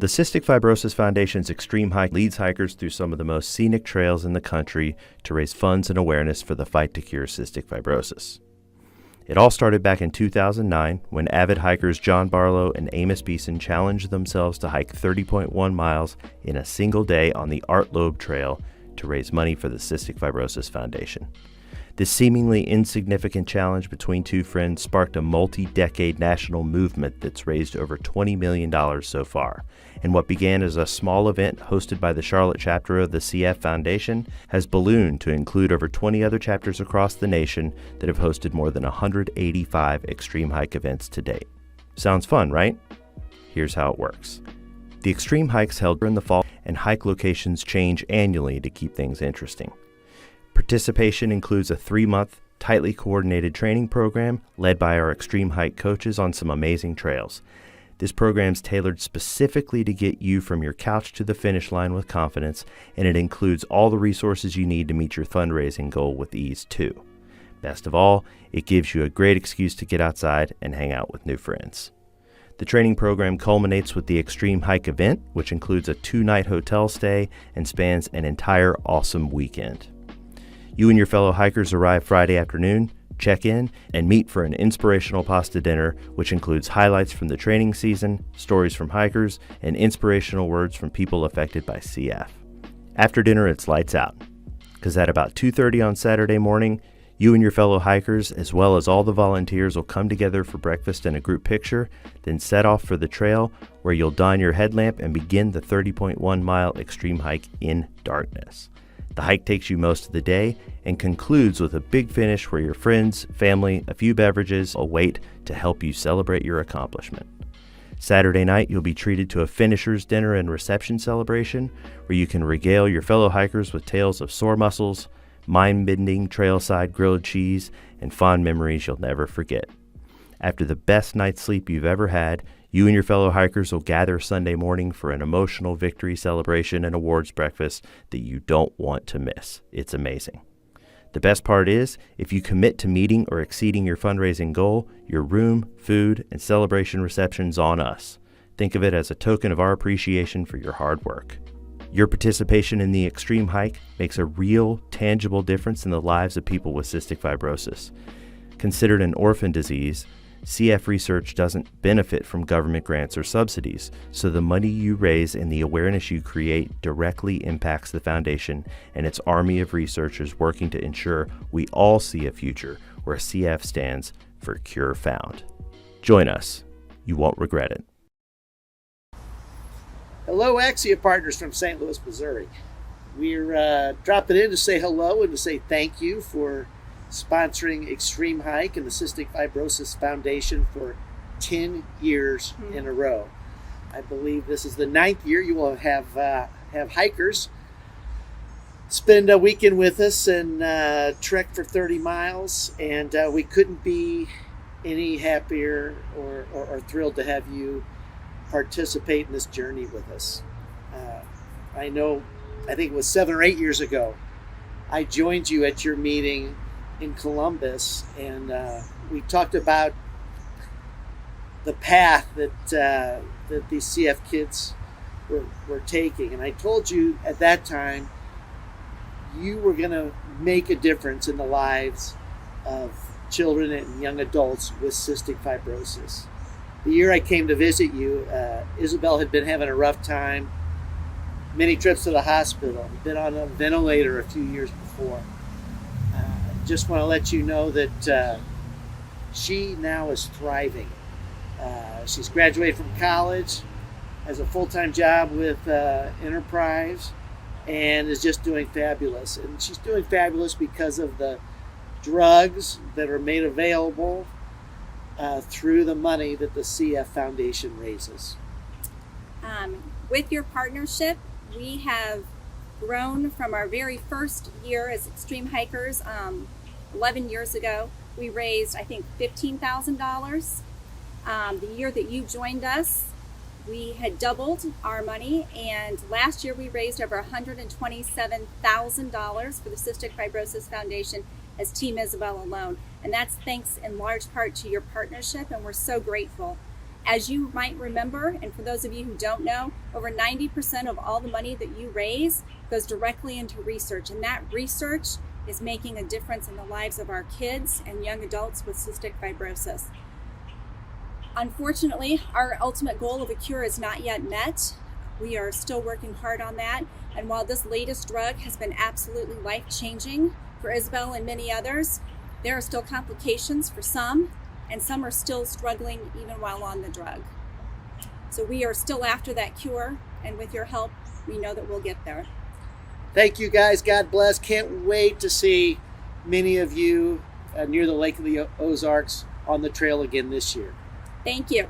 The Cystic Fibrosis Foundation's Xtreme Hike leads hikers through some of the most scenic trails in the country to raise funds and awareness for the fight to cure cystic fibrosis. It all started back in 2009 when avid hikers John Barlow and Amos Beeson challenged themselves to hike 30.1 miles in a single day on the Art Loeb Trail to raise money for the Cystic Fibrosis Foundation. This seemingly insignificant challenge between two friends sparked a multi-decade national movement that's raised over $20 million so far. And what began as a small event hosted by the Charlotte chapter of the CF Foundation has ballooned to include over 20 other chapters across the nation that have hosted more than 185 Xtreme Hike events to date. Sounds fun, right? Here's how it works. The Xtreme Hike's held in the fall, and hike locations change annually to keep things interesting. Participation includes a 3-month, tightly coordinated training program led by our Xtreme Hike coaches on some amazing trails. This program's tailored specifically to get you from your couch to the finish line with confidence, and it includes all the resources you need to meet your fundraising goal with ease too. Best of all, it gives you a great excuse to get outside and hang out with new friends. The training program culminates with the Xtreme Hike event, which includes a 2-night hotel stay and spans an entire awesome weekend. You and your fellow hikers arrive Friday afternoon, check in, and meet for an inspirational pasta dinner, which includes highlights from the training season, stories from hikers, and inspirational words from people affected by CF. After dinner, it's lights out, because at about 2:30 on Saturday morning, you and your fellow hikers, as well as all the volunteers, will come together for breakfast and a group picture, then set off for the trail, where you'll don your headlamp and begin the 30.1-mile Xtreme Hike in darkness. The hike takes you most of the day and concludes with a big finish where your friends, family, a few beverages await to help you celebrate your accomplishment. Saturday night, you'll be treated to a finisher's dinner and reception celebration where you can regale your fellow hikers with tales of sore muscles, mind-bending trailside grilled cheese, and fond memories you'll never forget. After the best night's sleep you've ever had, you and your fellow hikers will gather Sunday morning for an emotional victory celebration and awards breakfast that you don't want to miss. It's amazing. The best part is, if you commit to meeting or exceeding your fundraising goal, your room, food, and celebration reception's on us. Think of it as a token of our appreciation for your hard work. Your participation in the Xtreme Hike makes a real, tangible difference in the lives of people with cystic fibrosis. Considered an orphan disease, CF research doesn't benefit from government grants or subsidies, so the money you raise and the awareness you create directly impacts the foundation and its army of researchers working to ensure we all see a future where CF stands for Cure Found. Join us. You won't regret it. Hello, Axia partners from St. Louis, Missouri. We're dropping in to say hello and to say thank you for sponsoring Xtreme Hike and the Cystic Fibrosis Foundation for 10 years in a row. I believe this is the 9th year you will have hikers spend a weekend with us and trek for 30 miles, and we couldn't be any happier or thrilled to have you participate in this journey with us. I think it was 7 or 8 years ago, I joined you at your meeting in Columbus, and we talked about the path that these CF kids were taking. And I told you at that time you were going to make a difference in the lives of children and young adults with cystic fibrosis. The year I came to visit you, Isabel had been having a rough time, many trips to the hospital, been on a ventilator a few years before. Just want to let you know that she now is thriving. She's graduated from college, has a full-time job with Enterprise, and is just doing fabulous. And she's doing fabulous because of the drugs that are made available through the money that the CF Foundation raises. With your partnership, we have grown from our very first year as Xtreme Hikers 11 years ago. We raised, I think, $15,000. The year that you joined us, we had doubled our money, and last year we raised over $127,000 for the Cystic Fibrosis Foundation as Team Isabel alone. And that's thanks in large part to your partnership, and we're so grateful. As you might remember, and for those of you who don't know, over 90% of all the money that you raise goes directly into research, and that research is making a difference in the lives of our kids and young adults with cystic fibrosis. Unfortunately, our ultimate goal of a cure is not yet met. We are still working hard on that, and while this latest drug has been absolutely life-changing for Isabel and many others, there are still complications for some, and some are still struggling even while on the drug. So we are still after that cure, and with your help, we know that we'll get there. Thank you guys. God bless. Can't wait to see many of you near the Lake of the Ozarks on the trail again this year. Thank you.